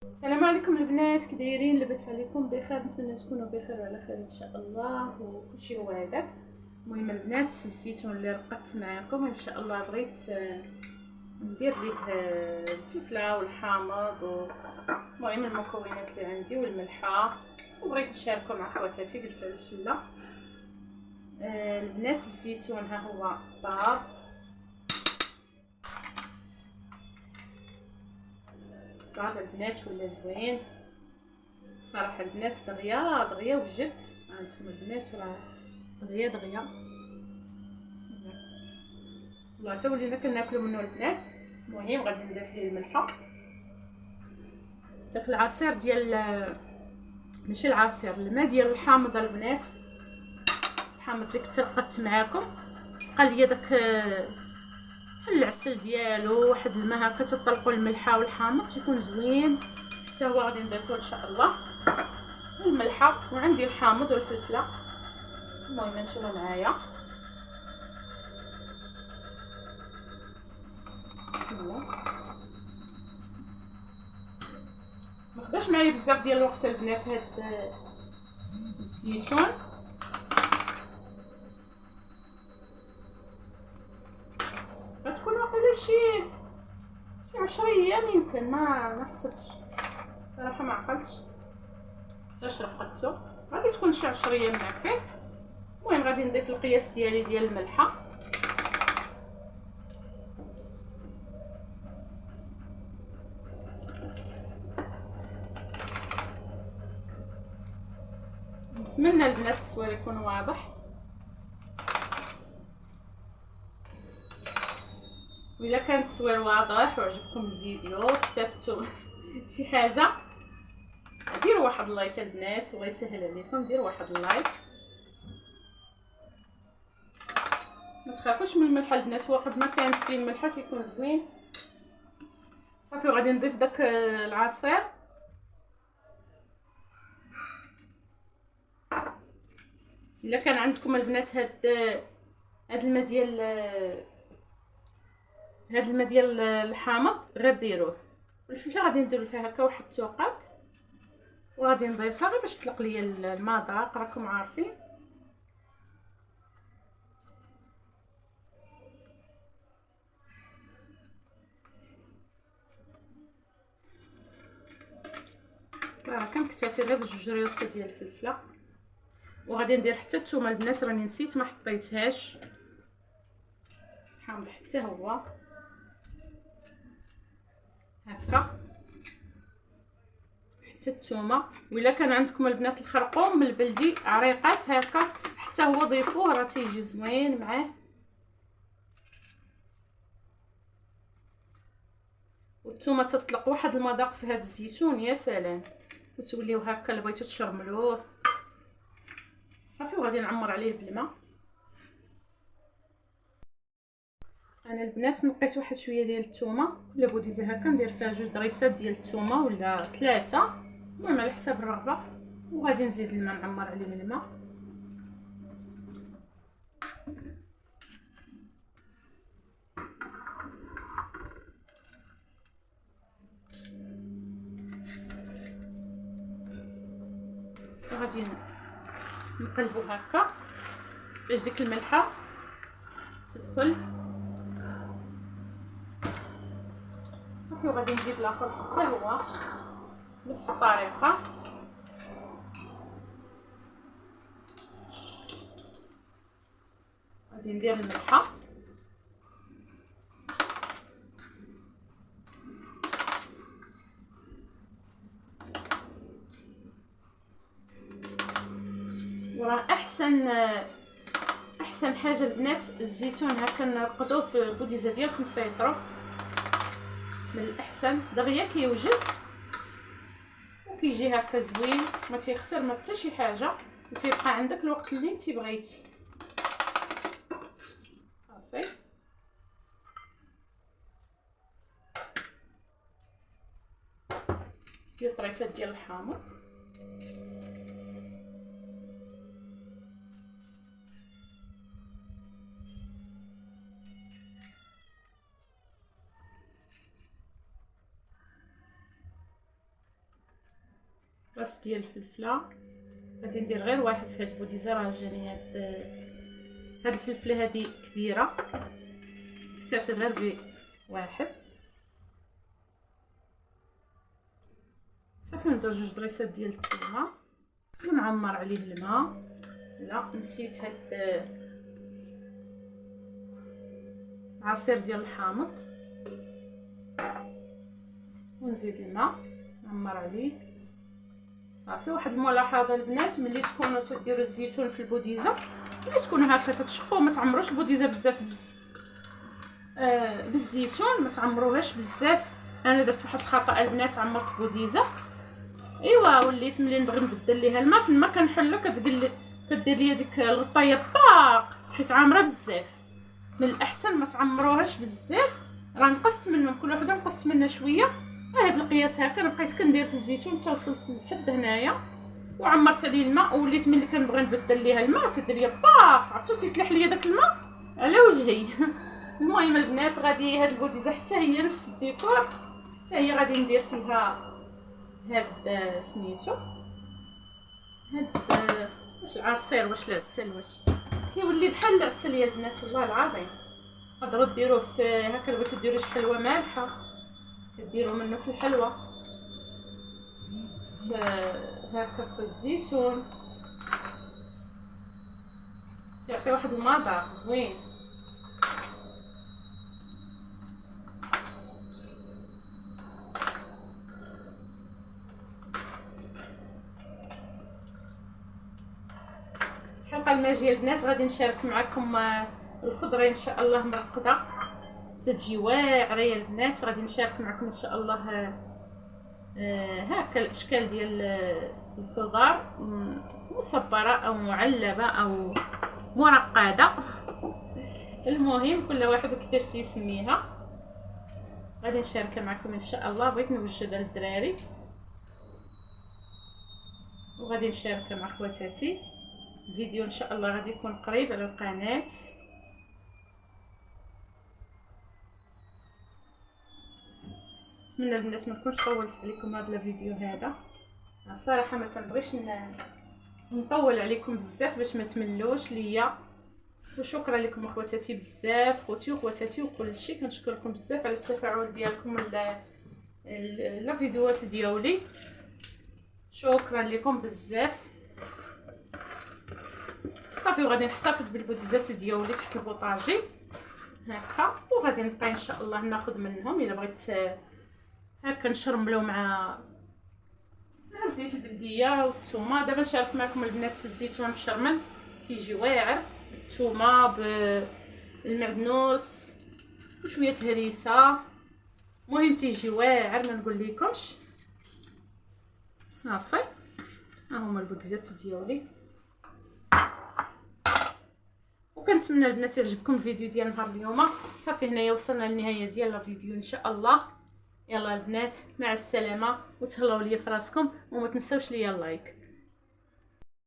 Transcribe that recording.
السلام عليكم البنات، كي دايرين؟ لاباس عليكم؟ بخير؟ نتمنى تكونوا بخير وعلى خير ان شاء الله وكلشي هو هذاك. المهم البنات، الزيتون اللي رقدت معاكم ان شاء الله بغيت ندير ليه الفلفله والحامض المهم المكونات اللي عندي والملحه، وبغيت نشاركو مع خواتاتي. قلت علاش لا. البنات الزيتون ها هو طاب. طاب البنات ولا زوين صراحه. البنات دغيا دغيا وجد. هانتوما البنات راه دغيا دغيا والله حتى ولينا كناكلو منو البنات. المهم غادي ندير فيه الملحه، داك العصير ديال ماشي العصير، الماء ديال الحامض البنات. الحامض اللي كنت رقدت معاكم بقى ليا داك بحال العسل ديالو، واحد الماء هكا تطلقوا الملحه والحامض تيكون زوين. حتى هو غادي نضيفو ان شاء الله الملحه، وعندي الحامض والفلفله. المهم نتوما معايا. ما خداش معايا بزاف ديال الوقت البنات هاد الزيتون. غتكون واقيلا شي 10 ايام يمكن. ما حسبتش صراحه، ما عقلتش حتى رقدتو. غادي تكون شي 10 ايام هكاك. المهم غادي نضيف القياس ديالي ديال الملحه. نتمنى البنات التصوير يكون واضح. وإلا كان التصوير واضح وعجبكم الفيديو واستفدتوا شي حاجه، ديروا واحد اللايك البنات، الله يسهل عليكم. ديروا واحد اللايك، ما تخافوش من الملحه البنات. وقت ما كانت فيه الملحه تيكون زوين. صافي وغادي نضيف داك العصير. الا كان عندكم البنات هاد الماء ديال الحامض غير ديروه. والفلفله غادي نديرو فيها هكا واحد الثقب، وغادي نضيفها غير باش تطلق ليا المذاق، راكم عارفين. راه كنكتفي غير بجوج ريوسه ديال الفلفله. وغادي ندير حتى الثومه البنات، راني نسيت ما حطيتهاش. حامض حتى هو هكا، حتى الثومه. وإلا كان عندكم البنات الخرقوم بالبلدي عريقات هكا حتى هو ضيفوه، راه تيجي زوين معاه. والثومه تطلق واحد المذاق في هذا الزيتون يا سلام. وتوليو هكا اللي بغيتو تشرملوه. صافي وغادي نعمر عليه بالماء. انا البنات نقيت واحد شويه ديال الثومه، كل بوديزه هكا ندير فيها جوج ضريسات ديال الثومه ولا ثلاثه، المهم على حساب الرغبه. وغادي نزيد الماء، نعمر عليه الماء. وغادي نقلبو هكا باش ديك الملحه تدخل. صافي وغادي نجيب الاخر حتى هو نفس الطريقه. غادي ندير الملحه، وراه احسن حاجه البنات الزيتون هكا نرقدوه في بوديزه ديال 5 يطرو. من الاحسن دغيا كيوجد وكيجي هكا زوين، ما تيخسر ما حتى شي حاجه، وتيبقى عندك الوقت اللي انت بغيتي. صافي ديال الطريفات ديال الحامض. راس ديال الفلفله. غادي ندير غير واحد في هاد البوديزه، راه جاني هاد الفلفله هادي كبيره، نكتفي غير بواحد. صافي ندير 2 ضريسات ديال الثومه ونعمر عليه الماء. لا نسيت هاد عصير ديال الحامض، ونزيد الماء نعمر عليه. صافي واحد الملاحظه البنات، ملي تكونوا تديروا الزيتون في البوديزه، ملي تكونوا هكا تتشقوا ما تعمروش البوديزه بزاف بالزيتون، ما تعمروهاش بزاف. انا درت واحد الخطا البنات، عمرت البوديزه ايوا وليت ملي نبغي نبدل ليها الماء في الماء كنحلو كدير ليا ديك الغطايه باق حيت عامره بزاف. من الاحسن ما تعمروهاش بزاف. راه نقصت منهم كل وحده نقصت منها شويه، هاد القياس هكا. بقيت كندير في الزيتون حتى وصلت لحد هنايا وعمرت عليه الماء، وليت ملي كنبغي نبدل ليها الماء كدير ليا باق، عرفتوا تيتلاح ليا داك الماء على وجهي. المهم البنات غادي هاد البوديزه حتى هي نفس الديكور، حتى هي غادي ندير فيها هاد سميتو هاد واش العصير واش العسل واش كيولي بحال العسل يا البنات والله العظيم. تقدروا ديروه في هكا، بغيتو ديروا شي حلوه مالحه كديروا منه في الحلوه هكا في الزيتون، تعطي واحد المذاق زوين. الحلقه الماجيه البنات غادي نشارك معكم الخضره ان شاء الله مرقده تتجي واعره يا البنات. غادي نشارك معكم ان شاء الله هكا الاشكال ديال الخضار، مصبره او معلبه او مرقده، المهم كل واحد كيفاش تيسميها. غادي نشاركها معكم ان شاء الله. بغيت نوجدها للدراري وغادي نشاركها مع خواتاتي. الفيديو ان شاء الله غادي يكون قريب على القناه. نتمنى البنات ما نكونش طولت عليكم هذا الفيديو هذا. الصراحه ما تنبغيش نطول عليكم بزاف باش ما تملوش ليا. وشكرا لكم اخواتاتي بزاف، خوتي وخواتاتي وكلشي. كنشكركم بزاف على التفاعل ديالكم لا فيديوهات ديالي، شكرا لكم بزاف. صافي وغادي نحتفظ بالبوديزات ديالي تحت البوطاجي هكا، وغادي نبقى ان شاء الله ناخذ منهم الا بغيت هكا نشرملو مع الزيت البلديه والثومه. دابا نشارك معكم البنات الزيتون مشرمل تيجي واعر بالثومه بالمعدنوس وشويه الهريسه، المهم تيجي واعر ما نقول لكمش. صافي ها هما البوديزات ديالي، وكنتمنى البنات يعجبكم الفيديو ديال نهار اليوم. صافي هنايا وصلنا للنهايه ديال الفيديو ان شاء الله. يلا البنات مع السلامه وتهلاو ليا فراسكم، وما تنساوش ليا اللايك.